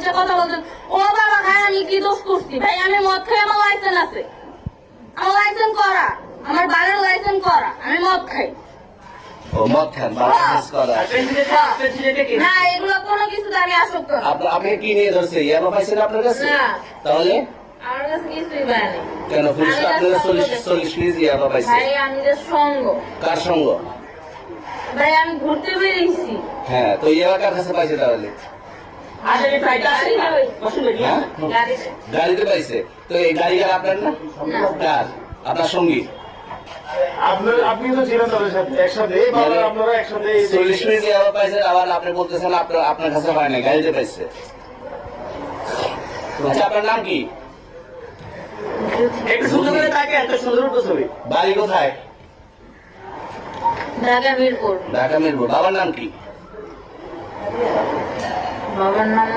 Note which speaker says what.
Speaker 1: বাচ্চা কথা বলছেন। ও বাবা ভাই আমি কি দোষ করছি? ভাই আমি মদ খাই, আমার লাইসেন্স আছে, আমার লাইসেন্স করা, আমার বাড়ির লাইসেন্স করা, আমি মদ খাই।
Speaker 2: ও মদ খান, বাংলাদেশ করা।
Speaker 1: না এগুলো কোনো কিছুতে আমি আসক্ত না।
Speaker 2: আপনি কি নিয়ে ধরছে? ইয়াবা পাইছেন আপনার কাছে?
Speaker 1: না
Speaker 2: তাহলে
Speaker 1: আমার কাছে কিছুই পাই নাই।
Speaker 2: কেন পুলিশ আপনারা 40 কেজি ইয়াবা পাইছে?
Speaker 1: ভাই আমি যে সঙ্গ,
Speaker 2: কার সঙ্গ?
Speaker 1: ভাই আমি ঘুরতে বেরিয়েছি।
Speaker 2: হ্যাঁ, তো ইয়াবা কার কাছে পাইছে তাহলে? হ্যাঁ?
Speaker 1: গাড়িতে।
Speaker 2: গাড়িতে পাইছে। তো এই গাড়িটা আপনার না?
Speaker 1: না।
Speaker 2: কার? আপনার সঙ্গী?
Speaker 3: আপনি তো ছিলেন তাদের সাথে একসাথে, এবার আপনারা একসাথে
Speaker 2: 40 কেজি ইয়াবা পাইছে, আবার আপনি বলতেছেন আপনার কাছে হয় না, গাড়িতে পাইছে। আচ্ছা, আপনার নাম কি?
Speaker 3: একটু সুন্দর করে তাকে এত সুন্দর ছবি।
Speaker 2: বাড়ি কোথায়?
Speaker 1: ঢাকা মিরপুর।
Speaker 2: ঢাকা মিরপুর। বাবার নাম কি?
Speaker 1: বাবার নাম